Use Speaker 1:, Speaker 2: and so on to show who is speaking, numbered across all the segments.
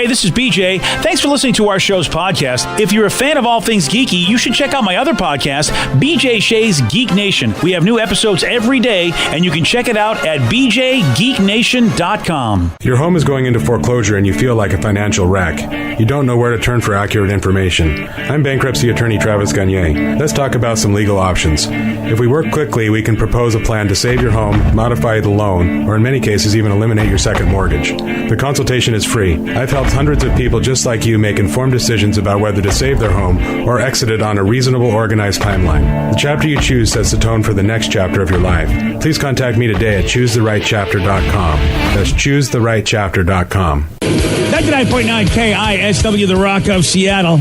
Speaker 1: Hey, this is BJ. Thanks for listening to our show's podcast. If you're a fan of all things geeky, you should check out my other podcast, BJ Shea's Geek Nation. We have new episodes every day, and you can check it out at bjgeeknation.com.
Speaker 2: Your home is going into foreclosure and you feel like a financial wreck. You don't know where to turn for accurate information. I'm bankruptcy attorney Travis Gagne. Let's talk about some legal options. If we work quickly, we can propose a plan to save your home, modify the loan, or in many cases even eliminate your second mortgage. The consultation is free. I've helped hundreds of people just like you make informed decisions about whether to save their home or exit it on a reasonable, organized timeline. The chapter you choose sets the tone for the next chapter of your life. Please contact me today at choosetherightchapter.com. That's choosetherightchapter.com.
Speaker 1: 99.9 KISW, the Rock of Seattle.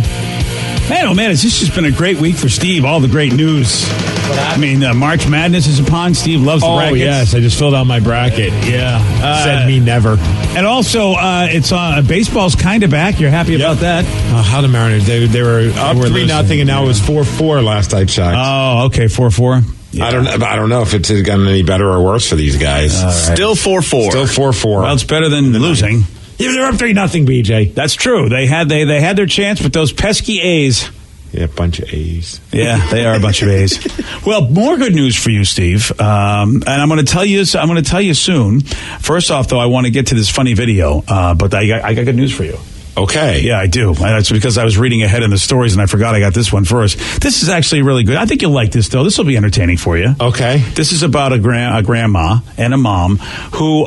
Speaker 1: Man, oh man, this has just been a great week for Steve. All the great news. I mean, March Madness is upon. Steve loves the brackets.
Speaker 3: Oh, yes. I just filled out my bracket.
Speaker 1: Yeah.
Speaker 3: Said me never.
Speaker 1: And also, it's baseball's kind of back. You're happy about that?
Speaker 3: How the Mariners, they were up 3-0, and now it was 4-4 last I checked.
Speaker 1: Oh, okay, 4-4. Yeah.
Speaker 3: I don't know if it's gotten any better or worse for these guys.
Speaker 1: Right.
Speaker 4: Still 4-4.
Speaker 3: Still 4-4.
Speaker 1: Well, it's better than losing.
Speaker 3: Yeah, they're up 3-0, BJ.
Speaker 1: That's true. They had their chance, but those pesky A's.
Speaker 3: Yeah, a bunch of A's.
Speaker 1: Yeah, they are a bunch of A's. Well, more good news for you, Steve. And I'm going to tell you soon. First off, though, I want to get to this funny video. But I got good news for you.
Speaker 3: Okay.
Speaker 1: Yeah, I do. That's because I was reading ahead in the stories and I forgot I got this one first. This is actually really good. I think you'll like this, though. This will be entertaining for you.
Speaker 3: Okay.
Speaker 1: This is about a grandma and a mom who,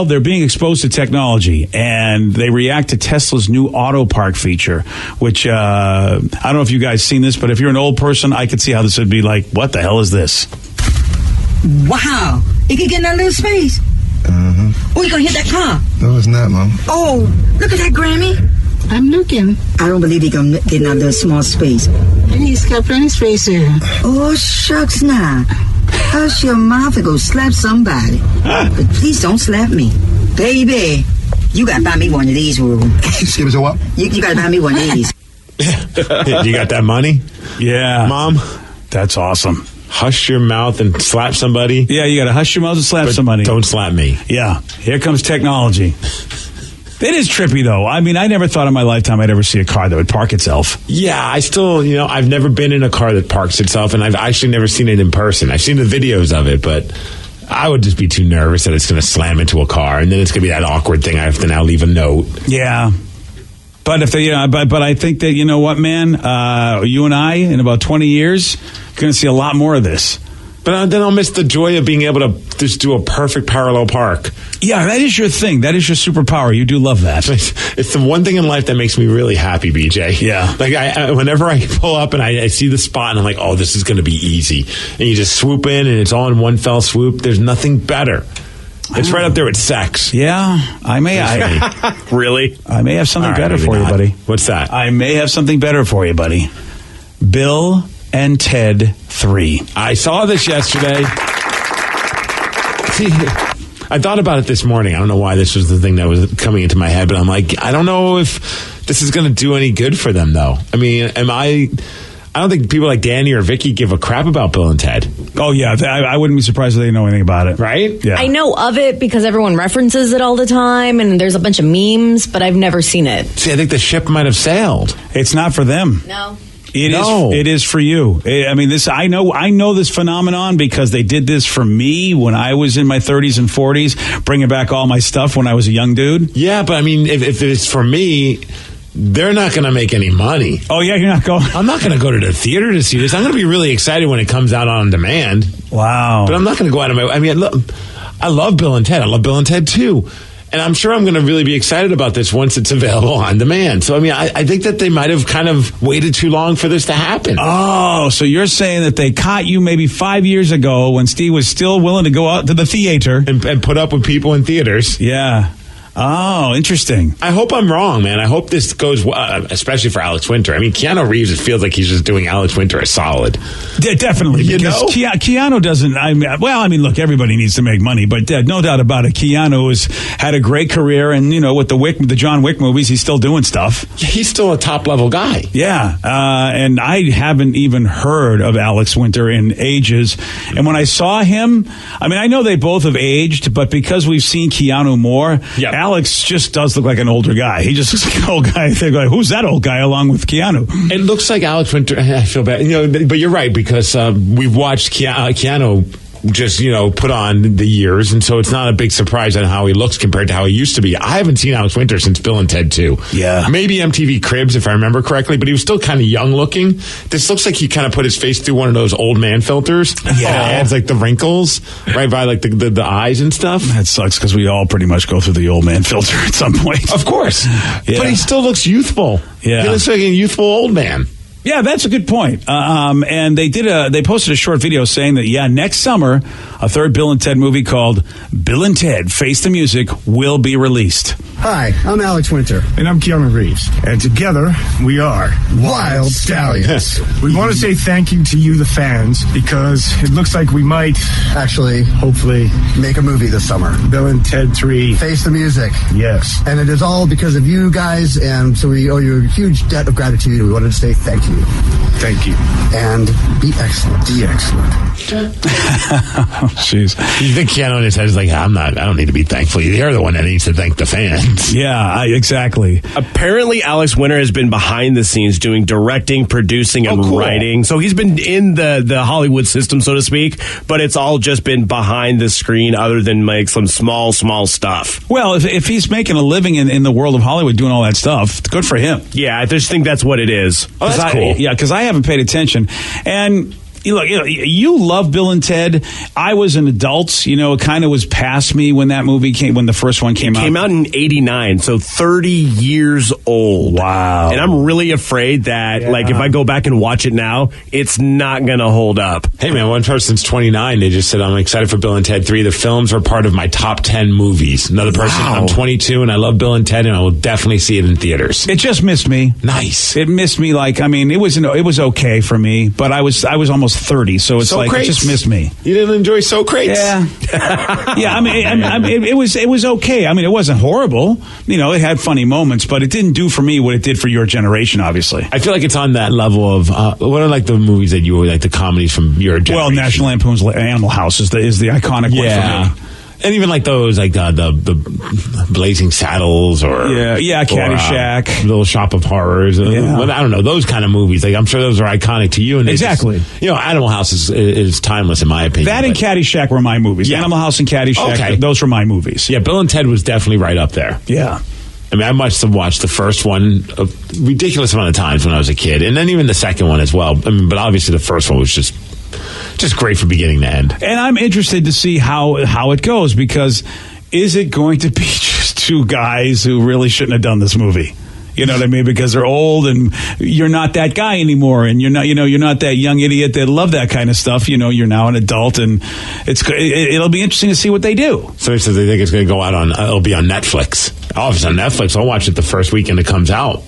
Speaker 1: they're being exposed to technology and they react to Tesla's new auto park feature, which I don't know if you guys seen this, but if you're an old person, I could see how this would be like, what the hell is this?
Speaker 5: Wow. It can get in that little space.
Speaker 6: Mm-hmm.
Speaker 5: Oh, you gonna hit that car?
Speaker 6: No, it's not, Mom.
Speaker 5: Oh, look at that, Grammy.
Speaker 7: I'm looking.
Speaker 5: I don't believe he gonna get in that little small space.
Speaker 7: And he's got plenty of space here.
Speaker 5: Oh, shucks now. Hush your mouth and go slap somebody. But please don't slap me. Baby, you gotta buy me one of these, Rue.
Speaker 6: Excuse me, so what?
Speaker 5: You gotta buy me one of these.
Speaker 3: You got that money?
Speaker 1: Yeah.
Speaker 3: Mom?
Speaker 1: That's awesome.
Speaker 3: Hush your mouth and slap somebody?
Speaker 1: Yeah, you got to hush your mouth and slap somebody.
Speaker 3: Don't slap me.
Speaker 1: Yeah. Here comes technology. It is trippy, though. I mean, I never thought in my lifetime I'd ever see a car that would park itself.
Speaker 3: Yeah, I still, I've never been in a car that parks itself, and I've actually never seen it in person. I've seen the videos of it, but I would just be too nervous that it's going to slam into a car, and then it's going to be that awkward thing. I have to now leave a note.
Speaker 1: Yeah. But if they, but I think that, you know what, man, you and I, in about 20 years, going to see a lot more of this.
Speaker 3: But then I'll miss the joy of being able to just do a perfect parallel park.
Speaker 1: Yeah, that is your thing. That is your superpower. You do love that.
Speaker 3: It's the one thing in life that makes me really happy, BJ.
Speaker 1: Yeah.
Speaker 3: Like, whenever I pull up and I see the spot and I'm like, oh, this is going to be easy. And you just swoop in and it's all in one fell swoop. There's nothing better. It's right up there with sex.
Speaker 1: Yeah,
Speaker 3: Really?
Speaker 1: I may have something better for you, buddy.
Speaker 3: What's that?
Speaker 1: I may have something better for you, buddy. Bill and Ted 3.
Speaker 3: I saw this yesterday. See, I thought about it this morning. I don't know why this was the thing that was coming into my head, but I'm like, I don't know if this is going to do any good for them, though. I mean, I don't think people like Danny or Vicky give a crap about Bill and Ted.
Speaker 1: Oh, yeah. I wouldn't be surprised if they know anything about it.
Speaker 3: Right?
Speaker 1: Yeah.
Speaker 8: I know of it because everyone references it all the time, and there's a bunch of memes, but I've never seen it.
Speaker 3: See, I think the ship might have sailed.
Speaker 1: It's not for them.
Speaker 8: No.
Speaker 1: It is for you. I mean, I know this phenomenon because they did this for me when I was in my 30s and 40s, bringing back all my stuff when I was a young dude.
Speaker 3: Yeah, but I mean, if it's for me, they're not going to make any money.
Speaker 1: Oh, yeah, you're not going.
Speaker 3: I'm not going to go to the theater to see this. I'm going to be really excited when it comes out on demand.
Speaker 1: Wow.
Speaker 3: But I'm not going to go out of my way. I mean, I love Bill and Ted. I love Bill and Ted 2. And I'm sure I'm going to really be excited about this once it's available on demand. So, I mean, I think that they might have kind of waited too long for this to happen.
Speaker 1: Oh, so you're saying that they caught you maybe 5 years ago when Steve was still willing to go out to the theater.
Speaker 3: And put up with people in theaters.
Speaker 1: Yeah. Oh, interesting.
Speaker 3: I hope I'm wrong, man. I hope this goes well, especially for Alex Winter. I mean, Keanu Reeves, it feels like he's just doing Alex Winter a solid.
Speaker 1: Definitely. Because Keanu doesn't, look, everybody needs to make money, but no doubt about it, Keanu has had a great career, and, with the John Wick movies, he's still doing stuff.
Speaker 3: He's still a top-level guy.
Speaker 1: Yeah. And I haven't even heard of Alex Winter in ages. And when I saw him, I mean, I know they both have aged, but because we've seen Keanu more, Alex just does look like an older guy. He just looks like an old guy. They're like, who's that old guy along with Keanu?
Speaker 3: It looks like Alex Winter. I feel bad, but you're right, because we've watched Keanu just put on the years, and so it's not a big surprise on how he looks compared to how he used to be. I haven't seen Alex Winter since Bill and Ted 2.
Speaker 1: Yeah,
Speaker 3: maybe MTV Cribs if I remember correctly, but he was still kind of young looking. This looks like he kind of put his face through one of those old man filters.
Speaker 1: Yeah,
Speaker 3: adds like the wrinkles right by like the eyes and stuff.
Speaker 1: That sucks because we all pretty much go through the old man filter at some point.
Speaker 3: Of course,
Speaker 1: yeah.
Speaker 3: But he still looks youthful.
Speaker 1: Yeah,
Speaker 3: he looks like a youthful old man.
Speaker 1: Yeah, that's a good point. And they posted a short video saying that, next summer, a third Bill and Ted movie called Bill and Ted Face the Music will be released.
Speaker 4: Hi, I'm Alex Winter.
Speaker 9: And I'm Keanu Reeves. And together, we are
Speaker 4: Wild Stallions.
Speaker 9: We want to say thank you to you, the fans, because it looks like we might
Speaker 4: actually,
Speaker 9: hopefully,
Speaker 4: make a movie this summer.
Speaker 9: Bill and Ted 3.
Speaker 4: Face the Music.
Speaker 9: Yes.
Speaker 4: And it is all because of you guys, and so we owe you a huge debt of gratitude. We wanted to say thank you.
Speaker 9: Thank you.
Speaker 4: And be excellent. Be excellent.
Speaker 1: Jeez.
Speaker 3: You think Keanu in his head is like, I don't need to be thankful. You're the one that needs to thank the fans.
Speaker 1: Yeah, exactly.
Speaker 10: Apparently, Alex Winter has been behind the scenes doing directing, producing, and writing. So he's been in the Hollywood system, so to speak, but it's all just been behind the screen other than like some small stuff.
Speaker 1: Well, if he's making a living in the world of Hollywood doing all that stuff, good for him.
Speaker 10: Yeah, I just think that's what it is.
Speaker 3: Oh, that's cool.
Speaker 1: Yeah, because I haven't paid attention. And you love Bill and Ted. I was an adult. It kind of was past me when that movie when the first one came out.
Speaker 10: It came out in 89, so 30 years old.
Speaker 1: Wow.
Speaker 10: And I'm really afraid that, if I go back and watch it now, it's not going to hold up.
Speaker 3: Hey, man, one person's 29. They just said, I'm excited for Bill and Ted 3. The films are part of my top 10 movies. Another person, I'm 22, and I love Bill and Ted, and I will definitely see it in theaters.
Speaker 1: It just missed me.
Speaker 3: Nice.
Speaker 1: It missed me. It was okay for me, but I was almost 30, so it's
Speaker 3: Socrates.
Speaker 1: It just missed me.
Speaker 3: You didn't enjoy Socrates?
Speaker 1: Yeah. Yeah, it was okay. It wasn't horrible. It had funny moments, but it didn't do for me what it did for your generation, obviously.
Speaker 3: I feel like it's on that level of, what are the movies that you like, the comedies from your generation?
Speaker 1: Well, National Lampoon's Animal House is the iconic one for me.
Speaker 3: And even those, the Blazing Saddles or
Speaker 1: Caddyshack,
Speaker 3: Little Shop of Horrors. I don't know, those kind of movies. I'm sure those are iconic to you. And
Speaker 1: exactly.
Speaker 3: Animal House is timeless in my opinion.
Speaker 1: That and Caddyshack were my movies.
Speaker 3: Yeah.
Speaker 1: Animal House and Caddyshack, those were my movies.
Speaker 3: Yeah, Bill and Ted was definitely right up there.
Speaker 1: Yeah.
Speaker 3: I must have watched the first one a ridiculous amount of times when I was a kid, and then even the second one as well. But obviously the first one was just great from beginning to end. And
Speaker 1: I'm interested to see how it goes, because is it going to be just two guys who really shouldn't have done this movie? You know what I mean? Because they're old and you're not that guy anymore, and you're not that young idiot that loved that kind of stuff. You're now an adult, and it'll be interesting to see what they do.
Speaker 3: Somebody says they think it's going to go out it'll be on Netflix. Oh, if it's on Netflix, I'll watch it the first weekend it comes out.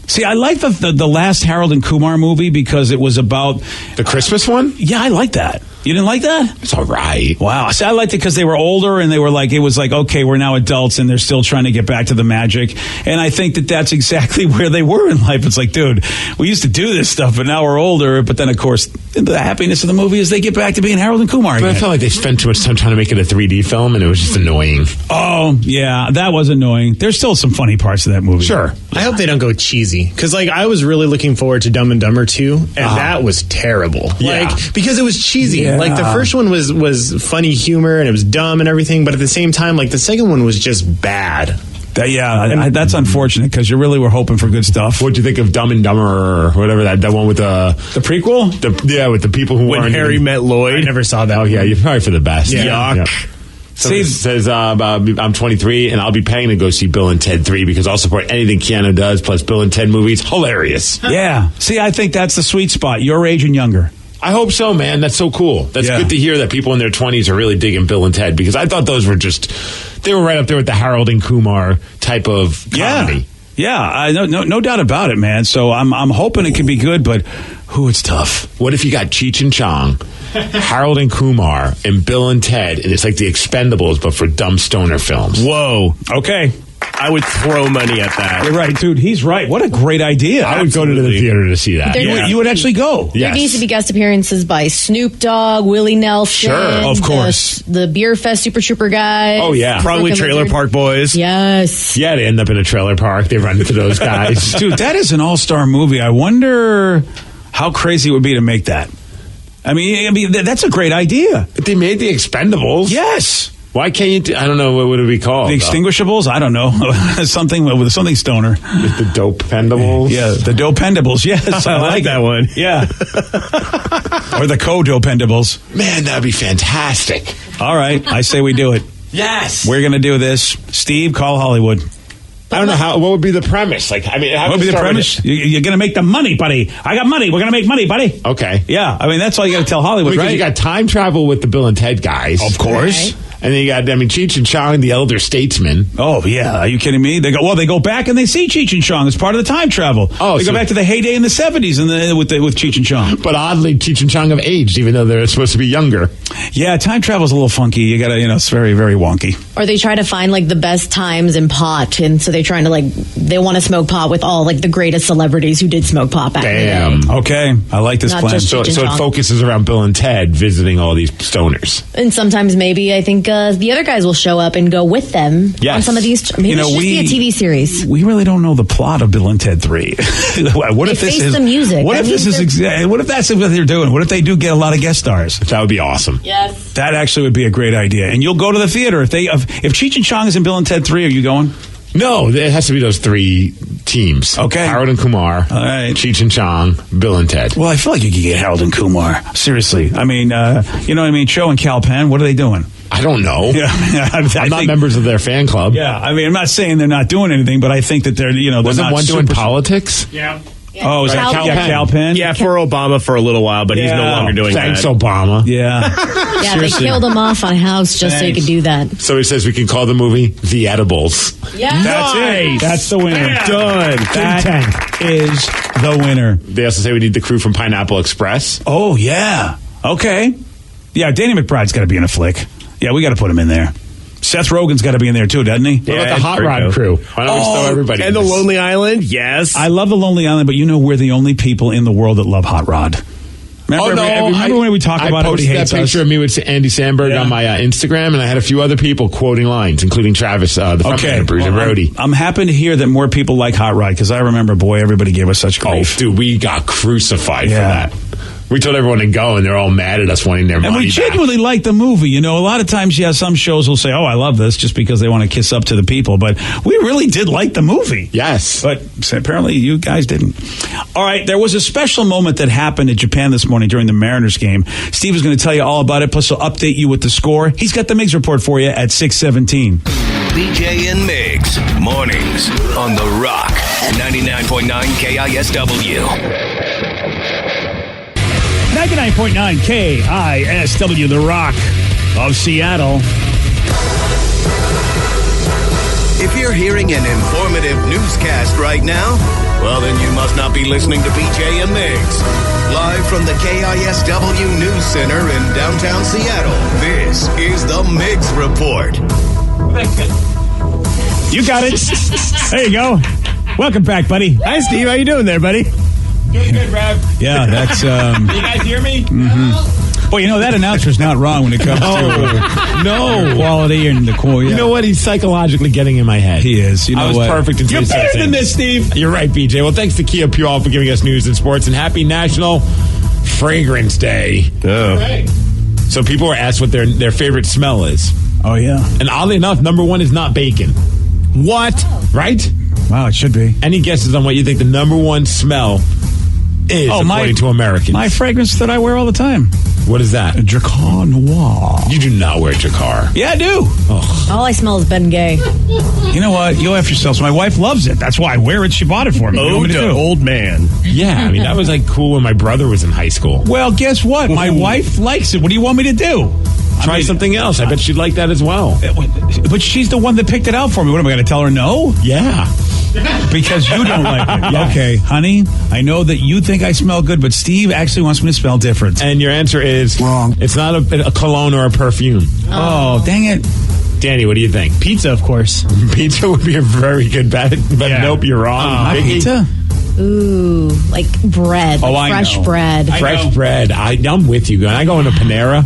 Speaker 1: See, I like the last Harold and Kumar movie because it was about
Speaker 3: the Christmas one.
Speaker 1: Yeah, I like that. You didn't like that?
Speaker 3: It's all right.
Speaker 1: Wow. See, I liked it because they were older and they were it was okay, we're now adults and they're still trying to get back to the magic. And I think that's exactly where they were in life. It's dude, we used to do this stuff, but now we're older. But then, of course, the happiness of the movie is they get back to being Harold and Kumar again.
Speaker 3: But I felt like they spent too much time trying to make it a 3D film, and it was just annoying.
Speaker 1: Oh, yeah, that was annoying. There's still some funny parts of that movie.
Speaker 3: Sure.
Speaker 11: I hope they don't go cheesy, because I was really looking forward to Dumb and Dumber 2, and that was terrible.
Speaker 3: Yeah.
Speaker 11: Because it was cheesy.
Speaker 1: Yeah.
Speaker 11: The first one was funny humor and it was dumb and everything, but at the same time, the second one was just bad.
Speaker 1: That's unfortunate, because you really were hoping for good stuff.
Speaker 3: What'd you think of Dumb and Dumber or whatever, that one with the
Speaker 1: prequel?
Speaker 3: With the people who
Speaker 10: When Harry met Lloyd.
Speaker 11: I never saw that.
Speaker 3: Oh yeah, you're probably for the best.
Speaker 10: Yeah.
Speaker 3: Yuck. Somebody says, I'm 23 and I'll be paying to go see Bill and Ted 3 because I'll support anything Keanu does, plus Bill and Ted movies. Hilarious.
Speaker 1: Yeah. See, I think that's the sweet spot. Your age and younger.
Speaker 3: I hope so, man. That's so cool. That's good to hear that people in their 20s are really digging Bill and Ted, because I thought those were they were right up there with the Harold and Kumar type of comedy.
Speaker 1: Yeah, no doubt about it, man. So I'm hoping it can be good, but it's tough.
Speaker 3: What if you got Cheech and Chong, Harold and Kumar, and Bill and Ted, and it's like the Expendables, but for dumb stoner films?
Speaker 1: Whoa. Okay.
Speaker 10: I would throw money at that.
Speaker 1: You're right, dude. He's right. What a great idea.
Speaker 3: I would go to the theater to see that.
Speaker 1: You would actually go.
Speaker 8: There needs to be guest appearances by Snoop Dogg, Willie Nelson.
Speaker 1: Sure, of course.
Speaker 8: The Beer Fest Super Trooper guys.
Speaker 3: Oh, yeah.
Speaker 10: Probably
Speaker 8: Brooklyn
Speaker 10: Trailer
Speaker 8: Lizard.
Speaker 10: Park Boys.
Speaker 8: Yes.
Speaker 3: Yeah, they end up in a trailer park. They run into those guys.
Speaker 1: Dude, that is an all-star movie. I wonder how crazy it would be to make that. I mean, that's a great idea.
Speaker 3: But they made the Expendables.
Speaker 1: Yes.
Speaker 3: Why can't you I don't know, what would it be called?
Speaker 1: The Extinguishables? I don't know. something stoner.
Speaker 3: The Dope-pendables?
Speaker 1: Yeah, the Dope-pendables. Yes, I like
Speaker 10: that one.
Speaker 1: Yeah. Or the Co-Dope-pendables.
Speaker 3: Man, that'd be fantastic.
Speaker 1: All right, I say we do it.
Speaker 3: Yes.
Speaker 1: We're going to do this. Steve, call Hollywood.
Speaker 3: I don't know what would be the premise. Like, I mean,
Speaker 1: what would be the premise? You're going to make the money, buddy. I got money. We're going to make money, buddy.
Speaker 3: Okay.
Speaker 1: Yeah, I mean, that's all you got to tell Hollywood,
Speaker 3: Because
Speaker 1: right?
Speaker 3: you got time travel with the Bill and Ted guys.
Speaker 1: Of course.
Speaker 8: Right.
Speaker 3: And then you got, Cheech and Chong, the elder statesman.
Speaker 1: Oh, yeah. Are you kidding me? They go back and they see Cheech and Chong as part of the time travel.
Speaker 3: Oh,
Speaker 1: they go back to the heyday in the 70s with Cheech and Chong.
Speaker 3: But oddly, Cheech and Chong have aged, even though they're supposed to be younger.
Speaker 1: Yeah, time travel's a little funky. You got to, it's very, very wonky.
Speaker 8: Or they try to find like the best times in pot, and so they're trying to they want to smoke pot with all like the greatest celebrities who did smoke pot back in the day.
Speaker 1: Okay, I like this
Speaker 8: Not
Speaker 1: plan.
Speaker 8: just
Speaker 3: So
Speaker 8: Cheech and
Speaker 3: it
Speaker 8: Chong.
Speaker 3: focuses around Bill and Ted visiting all these stoners.
Speaker 8: And sometimes maybe I think the other guys will show up and go with them
Speaker 3: Yes.
Speaker 8: on some of these. Maybe it should be a TV series.
Speaker 1: We really don't know the plot of Bill and Ted 3. What if
Speaker 8: They
Speaker 1: this
Speaker 8: face
Speaker 1: is
Speaker 8: the music.
Speaker 1: What
Speaker 8: I
Speaker 1: if
Speaker 8: mean,
Speaker 1: this is what if that's what they're doing? What if they do get a lot of guest stars?
Speaker 3: That would be awesome.
Speaker 8: Yes.
Speaker 1: That actually would be a great idea. And you'll go to the theater if Cheech and Chong is in Bill and Ted 3. Are you going?
Speaker 3: No, it has to be those three teams.
Speaker 1: Okay.
Speaker 3: Harold and Kumar,
Speaker 1: All right.
Speaker 3: Cheech and Chong, Bill and Ted.
Speaker 1: Well, I feel like you could get Harold and Kumar. Seriously. I mean, you know what I mean? Cho and Cal Penn, what are they doing?
Speaker 3: I don't know.
Speaker 1: Yeah,
Speaker 3: I'm not members of their fan club.
Speaker 1: Yeah, I mean, I'm not saying they're not doing anything, but I think that they're, they're
Speaker 3: Wasn't
Speaker 1: not
Speaker 3: one doing
Speaker 1: super-
Speaker 3: politics?
Speaker 1: Yeah. Oh, is that
Speaker 8: Cal Penn.
Speaker 1: Cal Penn?
Speaker 10: Yeah, for Obama for a little while, but he's no
Speaker 1: Yeah.
Speaker 10: longer doing
Speaker 3: Thanks,
Speaker 10: that.
Speaker 3: Obama.
Speaker 1: Yeah.
Speaker 8: Yeah,
Speaker 1: Seriously.
Speaker 8: they killed him off on House just so you could do that.
Speaker 3: So he says we can call the movie The Edibles.
Speaker 8: Yeah.
Speaker 1: That's it. That's the winner.
Speaker 3: Bam.
Speaker 1: Done. That is the winner.
Speaker 3: They also say we need the crew from Pineapple Express.
Speaker 1: Oh, yeah. Okay. Yeah, Danny McBride's got to be in a flick. Yeah, we got to put him in there. Seth Rogen's got to be in there too, doesn't he?
Speaker 3: What about the Hot Rod crew? Why don't we throw everybody
Speaker 10: And
Speaker 3: in
Speaker 10: the
Speaker 3: this?
Speaker 10: Lonely Island, yes.
Speaker 1: I love the Lonely Island, but we're the only people in the world that love Hot Rod. Remember, remember when we talked about
Speaker 3: I
Speaker 1: everybody
Speaker 3: posted
Speaker 1: hates
Speaker 3: that picture
Speaker 1: us?
Speaker 3: of me with Andy Samberg on my Instagram, and I had a few other people quoting lines, including Travis, the frontman of Bruiser Brody.
Speaker 1: I'm happy to hear that more people like Hot Rod, because I remember, boy, everybody gave us such grief.
Speaker 3: Oh, dude, we got crucified
Speaker 1: Yeah.
Speaker 3: for that. We told everyone to go, and they're all mad at us wanting their money
Speaker 1: And we
Speaker 3: back.
Speaker 1: genuinely like the movie. A lot of times, some shows will say, oh, I love this, just because they want to kiss up to the people. But we really did like the movie.
Speaker 3: Yes.
Speaker 1: But apparently you guys didn't. All right, there was a special moment that happened in Japan this morning during the Mariners game. Steve is going to tell you all about it, plus he'll update you with the score. He's got the Miggs report for you at 6:17.
Speaker 12: BJ and Miggs, mornings on The Rock, 99.9 KISW.
Speaker 1: 99.9 KISW, The Rock of Seattle.
Speaker 12: If you're hearing an informative newscast right now, well, then you must not be listening to BJ and Miggs. Live from the KISW News Center in downtown Seattle, this is the Miggs Report.
Speaker 1: You got it. There you go. Welcome back, buddy.
Speaker 10: Hi, Steve. How you doing there, buddy?
Speaker 3: Doing good, Rev.
Speaker 1: Yeah, that's...
Speaker 3: You guys hear me?
Speaker 1: Mm-hmm. Well, that announcer's not wrong when it comes to
Speaker 3: No.
Speaker 1: quality and the core. Yeah.
Speaker 3: You know what? He's psychologically getting in my head.
Speaker 1: He is. You know
Speaker 3: I was
Speaker 1: what?
Speaker 3: perfect until
Speaker 1: You're
Speaker 3: he started
Speaker 1: better than
Speaker 3: saying
Speaker 1: this, Steve.
Speaker 3: You're right, BJ. Well, thanks to Kia Pure for giving us news and sports, and happy National Fragrance Day.
Speaker 10: Oh.
Speaker 3: So people were asked what their favorite smell is.
Speaker 1: Oh, yeah.
Speaker 3: And oddly enough, number one is not bacon. What? Right?
Speaker 1: Wow, it should be.
Speaker 3: Any guesses on what you think the number one smell is, according to Americans?
Speaker 1: My fragrance that I wear all the time.
Speaker 3: What is that?
Speaker 1: Dracar Noir.
Speaker 3: You do not wear Dracar.
Speaker 1: Yeah, I do.
Speaker 3: Oh.
Speaker 8: All I smell is Ben Gay.
Speaker 1: You know what? You'll have yourself. My wife loves it. That's why I wear it. She bought it for me. What do you want me to do?
Speaker 10: Old man.
Speaker 3: Yeah, I mean, that was like cool when my brother was in high school.
Speaker 1: Well, guess what? My wife likes it. What do you want me to do?
Speaker 3: Try something else. I bet she'd like that as well.
Speaker 1: But she's the one that picked it out for me. What am I going to tell her no?
Speaker 3: Yeah.
Speaker 1: Because you don't like it. Yes. Okay, honey, I know that you think I smell good, but Steve actually wants me to smell different.
Speaker 3: And your answer is
Speaker 4: wrong.
Speaker 3: It's not a cologne or a perfume.
Speaker 1: Oh, dang it.
Speaker 3: Danny, what do you think?
Speaker 11: Pizza, of course.
Speaker 3: Pizza would be a very good bet, but nope, you're wrong.
Speaker 1: Pizza?
Speaker 8: Ooh, like bread, like fresh bread.
Speaker 3: Fresh bread. I'm with you. When I go into Panera,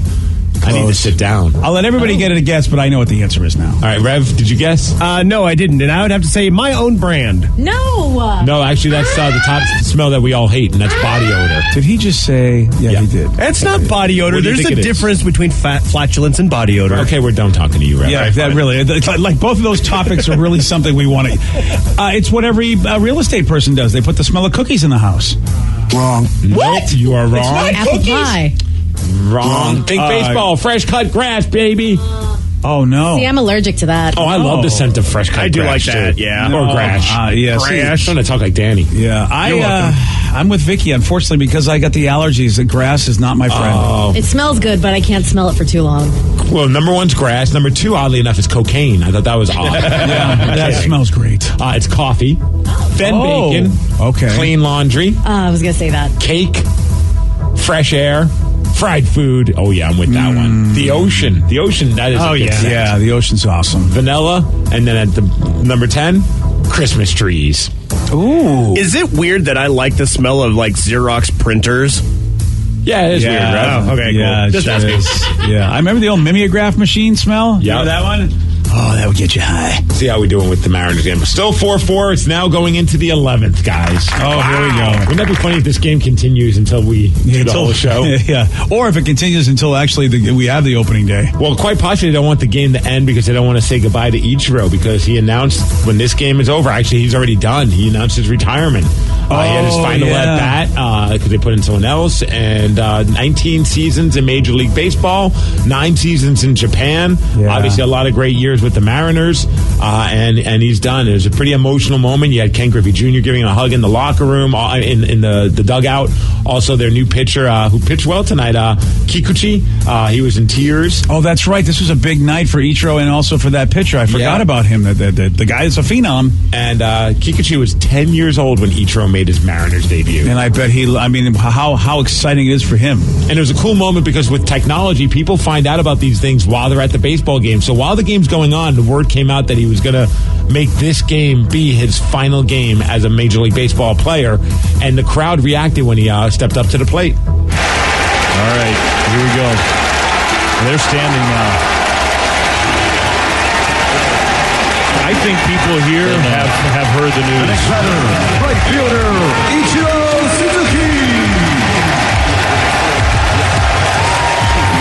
Speaker 3: I need to sit down.
Speaker 1: I'll let everybody get it a guess, but I know what the answer is now.
Speaker 3: All right, Rev, did you guess?
Speaker 10: No, I didn't. And I would have to say my own brand.
Speaker 8: No.
Speaker 3: No, actually, that's the top smell that we all hate, and that's body odor.
Speaker 1: Did he just say? Yeah, he did.
Speaker 10: It's not body odor.
Speaker 3: What do you
Speaker 10: There's
Speaker 3: think
Speaker 10: a
Speaker 3: it
Speaker 10: difference between flatulence and body odor.
Speaker 3: Okay, we're done talking to you, Rev.
Speaker 1: Yeah, that really, like both of those topics are really something we want to. It's what every real estate person does. They put the smell of cookies in the house.
Speaker 6: Wrong.
Speaker 3: What? Nope, you are wrong.
Speaker 8: Apple pie.
Speaker 3: Wrong. Think baseball. Fresh cut grass, baby.
Speaker 1: Oh, no.
Speaker 8: See, I'm allergic to that.
Speaker 3: Oh, I love the scent of fresh cut grass.
Speaker 10: I do like that,
Speaker 3: too.
Speaker 10: yeah.
Speaker 3: Or grass.
Speaker 1: Yeah,
Speaker 3: I'm trying to talk like Danny.
Speaker 1: Yeah, I'm with Vicky, unfortunately, because I got the allergies. The grass is not my friend.
Speaker 3: Oh.
Speaker 8: It smells good, but I can't smell it for too long.
Speaker 3: Well, number one's grass. Number two, oddly enough, is cocaine. I thought that was odd.
Speaker 1: That smells great.
Speaker 3: It's coffee. Then bacon.
Speaker 1: Okay.
Speaker 3: Clean laundry.
Speaker 8: I was going to say that.
Speaker 3: Cake. Fresh air. Fried food. Oh, yeah, I'm with that one. The ocean. The ocean, that is a good scent.
Speaker 1: Yeah, the ocean's awesome.
Speaker 3: Vanilla. And then at the number 10, Christmas trees.
Speaker 1: Ooh.
Speaker 10: Is it weird that I like the smell of like Xerox printers?
Speaker 3: Yeah, it is weird, right?
Speaker 10: Oh, okay,
Speaker 1: Yeah,
Speaker 10: cool. Just asking.
Speaker 1: Yeah, I remember the old mimeograph machine smell.
Speaker 3: Yeah.
Speaker 1: Remember that one? Oh, that would get you high.
Speaker 3: See how we doing with the Mariners game. Still 4-4. It's now going into the 11th, guys.
Speaker 1: Oh, here we go.
Speaker 3: Wouldn't that be funny if this game continues until we do the whole show?
Speaker 1: Yeah, or if it continues until actually we have the opening day.
Speaker 3: Well, quite possibly they don't want the game to end because they don't want to say goodbye to Ichiro because he announced when this game is over. Actually, he's already done. He announced his retirement. He had his final at bat because they put in someone else. And 19 seasons in Major League Baseball, 9 seasons in Japan.
Speaker 1: Yeah.
Speaker 3: Obviously, a lot of great years with the Mariners. And he's done. It was a pretty emotional moment. You had Ken Griffey Jr. giving a hug in the locker room, in the dugout. Also, their new pitcher who pitched well tonight, Kikuchi. He was in tears.
Speaker 1: Oh, that's right. This was a big night for Ichiro and also for that pitcher. I forgot about him. The guy is a phenom.
Speaker 3: And Kikuchi was 10 years old when Ichiro made his Mariners debut.
Speaker 1: And I bet how exciting it is for him.
Speaker 3: And it was a cool moment because with technology, people find out about these things while they're at the baseball game. So while the game's going on, the word came out that he was going to make this game be his final game as a Major League Baseball player. And the crowd reacted when he stepped up to the plate.
Speaker 13: All right, here we go. They're standing now. I think people here have heard the news.
Speaker 6: Next batter, right fielder, Ichiro Suzuki.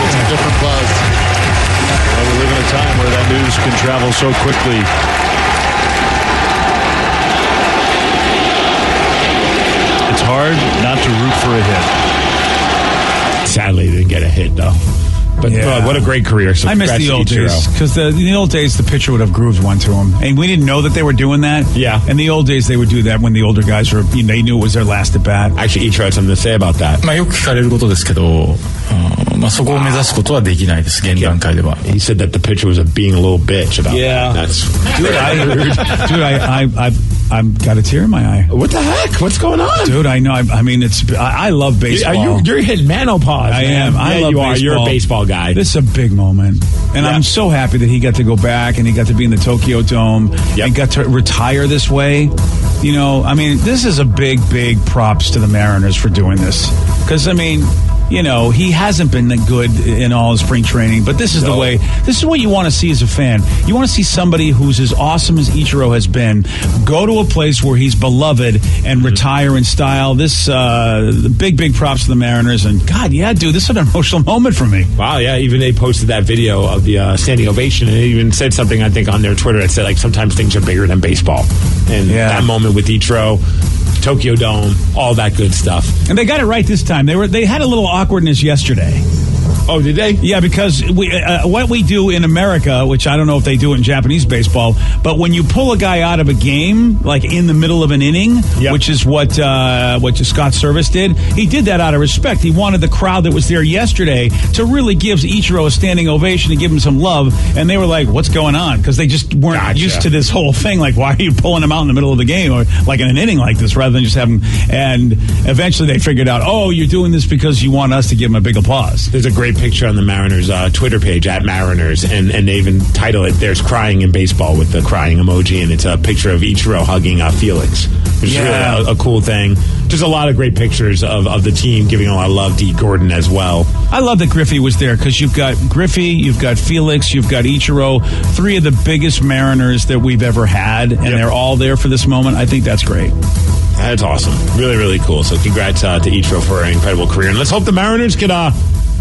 Speaker 13: It's a different buzz. Well, we live in a time where that news can travel so quickly. It's hard not to root for a hit.
Speaker 3: Sadly, they didn't get a hit, though. But what a great career. So
Speaker 1: I miss the old days because in the old days the pitcher would have grooved one to him, and we didn't know that they were doing that.
Speaker 3: Yeah.
Speaker 1: In the old days they would do that when the older guys were. They knew it was their last at bat.
Speaker 3: Actually, Ichiro had something to say about that.
Speaker 14: よく聞かれることですけど、そこを目指すことはできないです現段階では。
Speaker 3: He said that the pitcher was being a little bitch about
Speaker 1: Yeah.
Speaker 3: that. That's
Speaker 1: I've got a tear in my eye.
Speaker 3: What the heck? What's going on?
Speaker 1: Dude, I know. I love baseball.
Speaker 3: You're hitting menopause.
Speaker 1: I
Speaker 3: man.
Speaker 1: am. I love
Speaker 3: you
Speaker 1: baseball.
Speaker 3: are. You're a baseball guy.
Speaker 1: This is a big moment. And I'm so happy that he got to go back and he got to be in the Tokyo Dome and got to retire this way. This is a big, big props to the Mariners for doing this. Because, he hasn't been that good in all his spring training, but this is the way. This is what you want to see as a fan. You want to see somebody who's as awesome as Ichiro has been go to a place where he's beloved and retire in style. This big, big props to the Mariners. And God, yeah, dude, this is an emotional moment for me.
Speaker 3: Wow, yeah. Even they posted that video of the standing ovation, and they even said something, I think, on their Twitter that said, like, sometimes things are bigger than baseball. And that moment with Ichiro, Tokyo Dome, all that good stuff.
Speaker 1: And they got it right this time. They had a little awkwardness yesterday.
Speaker 3: Oh, did they?
Speaker 1: Yeah, because what we do in America, which I don't know if they do it in Japanese baseball, but when you pull a guy out of a game, like in the middle of an inning, which is what Scott Service did, he did that out of respect. He wanted the crowd that was there yesterday to really give Ichiro a standing ovation and give him some love, and they were like, what's going on? Because they just weren't used to this whole thing. Like, why are you pulling him out in the middle of the game or like in an inning like this rather than just have him? And eventually they figured out, oh, you're doing this because you want us to give him a big applause.
Speaker 3: There's a great great picture on the Mariners Twitter page at Mariners, and they even title it "There's Crying in Baseball" with the crying emoji, and it's a picture of Ichiro hugging Felix, which is really a cool thing. Just a lot of great pictures of the team giving a lot of love to E. Gordon as well.
Speaker 1: I love that Griffey was there because you've got Griffey, you've got Felix, you've got Ichiro, three of the biggest Mariners that we've ever had, and they're all there for this moment. I think that's great.
Speaker 3: That's awesome. Really, really cool. So congrats to Ichiro for an incredible career. And let's hope the Mariners can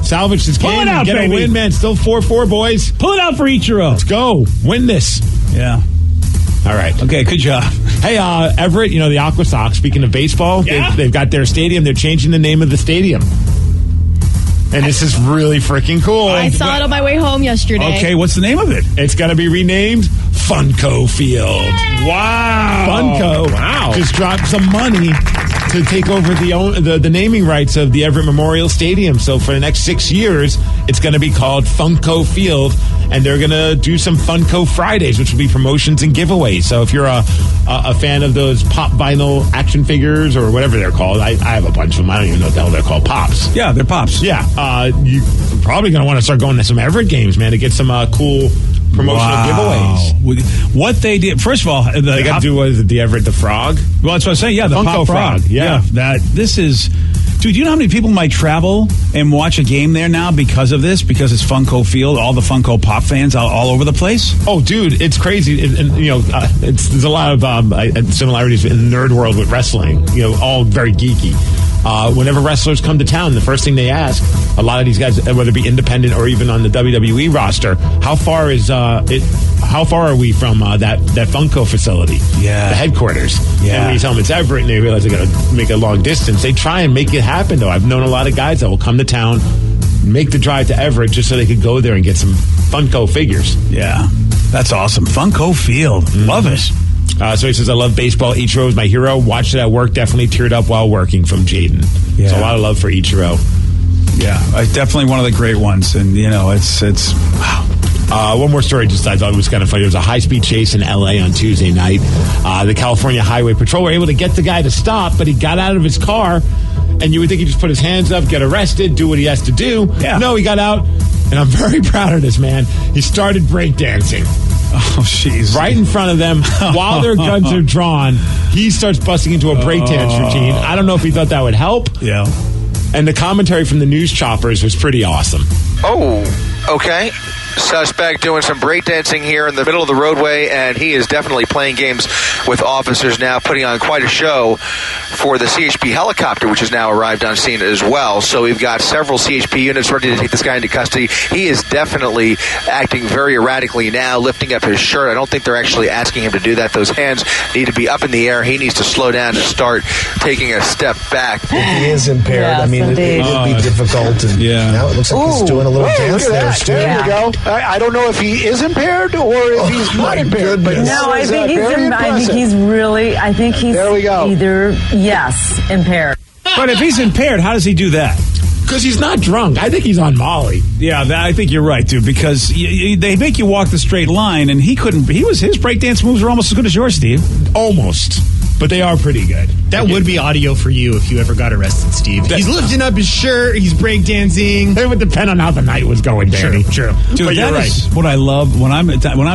Speaker 3: salvage this game and get a win, man. Still 4-4, boys.
Speaker 1: Pull it out for Ichiro.
Speaker 3: Let's go. Win this.
Speaker 1: Yeah.
Speaker 3: All right.
Speaker 1: Okay, good job.
Speaker 3: Hey, Everett, the Aqua Sox, speaking of baseball, they've got their stadium. They're changing the name of the stadium. And this is really freaking cool.
Speaker 8: I saw it on my way home yesterday.
Speaker 1: Okay, what's the name of it?
Speaker 3: It's going to be renamed Funko Field.
Speaker 1: Yay!
Speaker 3: Wow. Funko.
Speaker 10: Wow.
Speaker 3: Just dropped some money to take over the naming rights of the Everett Memorial Stadium. So for the next 6 years, it's going to be called Funko Field. And they're going to do some Funko Fridays, which will be promotions and giveaways. So if you're a fan of those pop vinyl action figures or whatever they're called, I have a bunch of them. I don't even know what the hell they're called. Pops.
Speaker 1: Yeah, they're Pops.
Speaker 3: Yeah. You're probably going to want to start going to some Everett games, man, to get some cool promotional giveaways.
Speaker 1: What they did, first of all,
Speaker 3: they got to do the Everett the Frog.
Speaker 1: Well, that's what I'm saying. Yeah, the
Speaker 3: Funko
Speaker 1: Pop Frog.
Speaker 3: Yeah.
Speaker 1: This is. Dude, do you know how many people might travel and watch a game there now because of this? Because it's Funko Field, all the Funko Pop fans all over the place?
Speaker 3: Oh, dude, it's crazy. There's a lot of similarities in the nerd world with wrestling, all very geeky. Whenever wrestlers come to town, the first thing they ask, a lot of these guys, whether it be independent or even on the WWE roster, how far are we from that Funko facility?
Speaker 1: Yeah.
Speaker 3: The headquarters.
Speaker 1: Yeah.
Speaker 3: And when you tell them it's Everett and they realize they got to make a long distance, they try and make it happen, though. I've known a lot of guys that will come to town, make the drive to Everett just so they could go there and get some Funko figures.
Speaker 1: Yeah. That's awesome. Funko Field. Mm-hmm. Love it.
Speaker 3: So he says, I love baseball. Ichiro is my hero. Watched it at work. Definitely teared up while working, from Jaden.
Speaker 1: Yeah.
Speaker 3: So a lot of love for Ichiro.
Speaker 1: Yeah, definitely one of the great ones. And, it's wow.
Speaker 3: One more story just I thought it was kind of funny. There was a high-speed chase in L.A. on Tuesday night. The California Highway Patrol were able to get the guy to stop, but he got out of his car, and you would think he'd just put his hands up, get arrested, do what he has to do.
Speaker 1: Yeah.
Speaker 3: No, he got out, and I'm very proud of this man. He started breakdancing.
Speaker 1: Oh, jeez.
Speaker 3: Right in front of them, while their guns are drawn, he starts busting into a breakdance routine. I don't know if he thought that would help.
Speaker 1: Yeah.
Speaker 3: And the commentary from the news choppers was pretty awesome.
Speaker 15: Oh, okay. Suspect doing some breakdancing here in the middle of the roadway, and he is definitely playing games with officers now, putting on quite a show for the CHP helicopter, which has now arrived on scene as well. So we've got several CHP units ready to take this guy into custody. He is definitely acting very erratically now, lifting up his shirt. I don't think they're actually asking him to do that. Those hands need to be up in the air. He needs to slow down and start taking a step back.
Speaker 16: If he is impaired,
Speaker 8: Yes,
Speaker 16: it would be difficult. And now it looks like he's doing a little dance there, Stu.
Speaker 6: There you go. I don't know if he is impaired or if he's not impaired. But
Speaker 17: no, I think he's
Speaker 6: there we go.
Speaker 17: Either, yes, impaired.
Speaker 1: But if he's impaired, how does he do that?
Speaker 3: Because he's not drunk. I think he's on Molly.
Speaker 1: Yeah, I think you're right, dude. Because they make you walk the straight line, and he couldn't. His breakdance moves are almost as good as yours, Steve.
Speaker 3: Almost, but they are pretty good.
Speaker 11: That would be audio for you if you ever got arrested, Steve. He's lifting up his shirt. He's breakdancing.
Speaker 3: It would depend on how the night was going, Danny.
Speaker 11: True.
Speaker 1: Dude,
Speaker 3: but
Speaker 1: that is what I love when I'm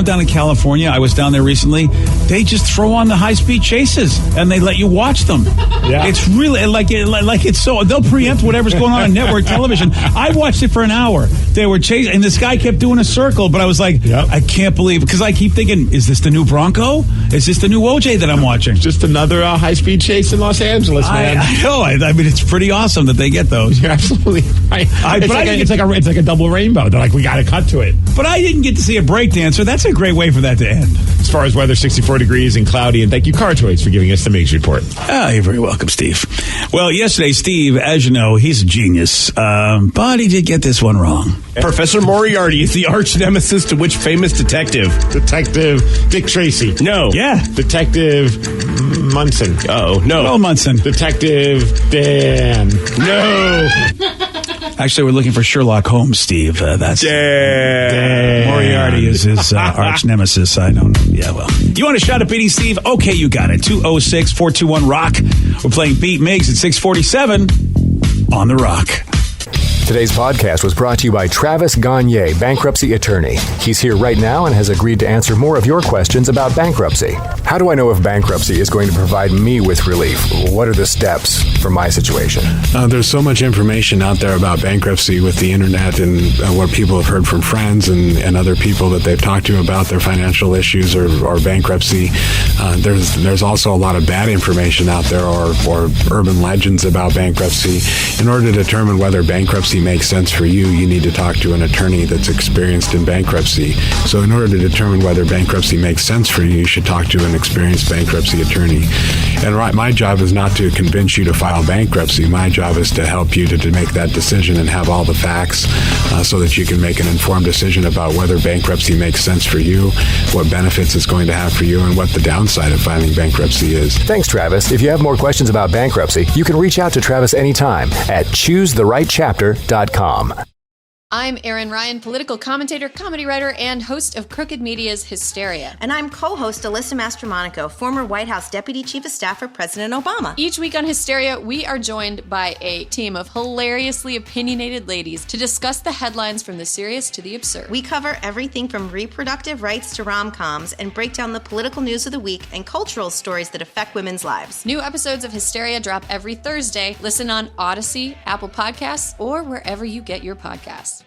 Speaker 1: down in California. I was down there recently. They just throw on the high-speed chases and they let you watch them.
Speaker 3: Yeah.
Speaker 1: It's really like it's so they'll preempt whatever's going on network television. I watched it for an hour. They were chasing, and this guy kept doing a circle. But I was like, I can't believe, because I keep thinking, is this the new Bronco? Is this the new OJ that I'm watching?
Speaker 3: Just another high-speed chase in Los Angeles, man.
Speaker 1: I know. I mean, it's pretty awesome that they get those.
Speaker 3: You're absolutely right. It's like a double rainbow. They're like, we got to cut to it.
Speaker 1: But I didn't get to see a breakdancer. That's a great way for that to end.
Speaker 3: As far as weather, 64 degrees and cloudy. And thank you, Car Choice, for giving us the Mix Report.
Speaker 1: You're very welcome, Steve. Well, yesterday, Steve, as you know, he's a genius. But he did get this one wrong.
Speaker 10: Professor Moriarty is the arch nemesis to which famous detective?
Speaker 3: Detective Dick Tracy.
Speaker 10: No.
Speaker 1: Yeah.
Speaker 3: Detective Munson.
Speaker 10: Oh, no.
Speaker 1: Well, Munson.
Speaker 3: Detective Dan.
Speaker 10: No.
Speaker 1: Actually, we're looking for Sherlock Holmes, Steve. That's
Speaker 10: Dan.
Speaker 1: Moriarty is his arch nemesis. I don't know. Yeah, well. You want a shot at beating Steve? Okay, you got it. 206-421-ROCK. We're playing Beat Miggs at 647 on The Rock.
Speaker 18: Today's podcast was brought to you by Travis Gagne, bankruptcy attorney. He's here right now and has agreed to answer more of your questions about bankruptcy. How do I know if bankruptcy is going to provide me with relief? What are the steps for my situation?
Speaker 2: There's so much information out there about bankruptcy with the internet and what people have heard from friends and other people that they've talked to about their financial issues or bankruptcy. There's also a lot of bad information out there or urban legends about bankruptcy. In order to determine whether bankruptcy makes sense for you, you need to talk to an attorney that's experienced in bankruptcy. So in order to determine whether bankruptcy makes sense for you, you should talk to an experienced bankruptcy attorney. And my job is not to convince you to file bankruptcy. My job is to help you to make that decision and have all the facts so that you can make an informed decision about whether bankruptcy makes sense for you, what benefits it's going to have for you, and what the downside of filing bankruptcy is.
Speaker 18: Thanks, Travis. If you have more questions about bankruptcy, you can reach out to Travis anytime at choosetherightchapter.com.
Speaker 19: I'm Erin Ryan, political commentator, comedy writer, and host of Crooked Media's Hysteria.
Speaker 20: And I'm co-host Alyssa Mastromonaco, former White House Deputy Chief of Staff for President Obama.
Speaker 19: Each week on Hysteria, we are joined by a team of hilariously opinionated ladies to discuss the headlines from the serious to the absurd.
Speaker 20: We cover everything from reproductive rights to rom-coms and break down the political news of the week and cultural stories that affect women's lives.
Speaker 19: New episodes of Hysteria drop every Thursday. Listen on Odyssey, Apple Podcasts, or wherever you get your podcasts.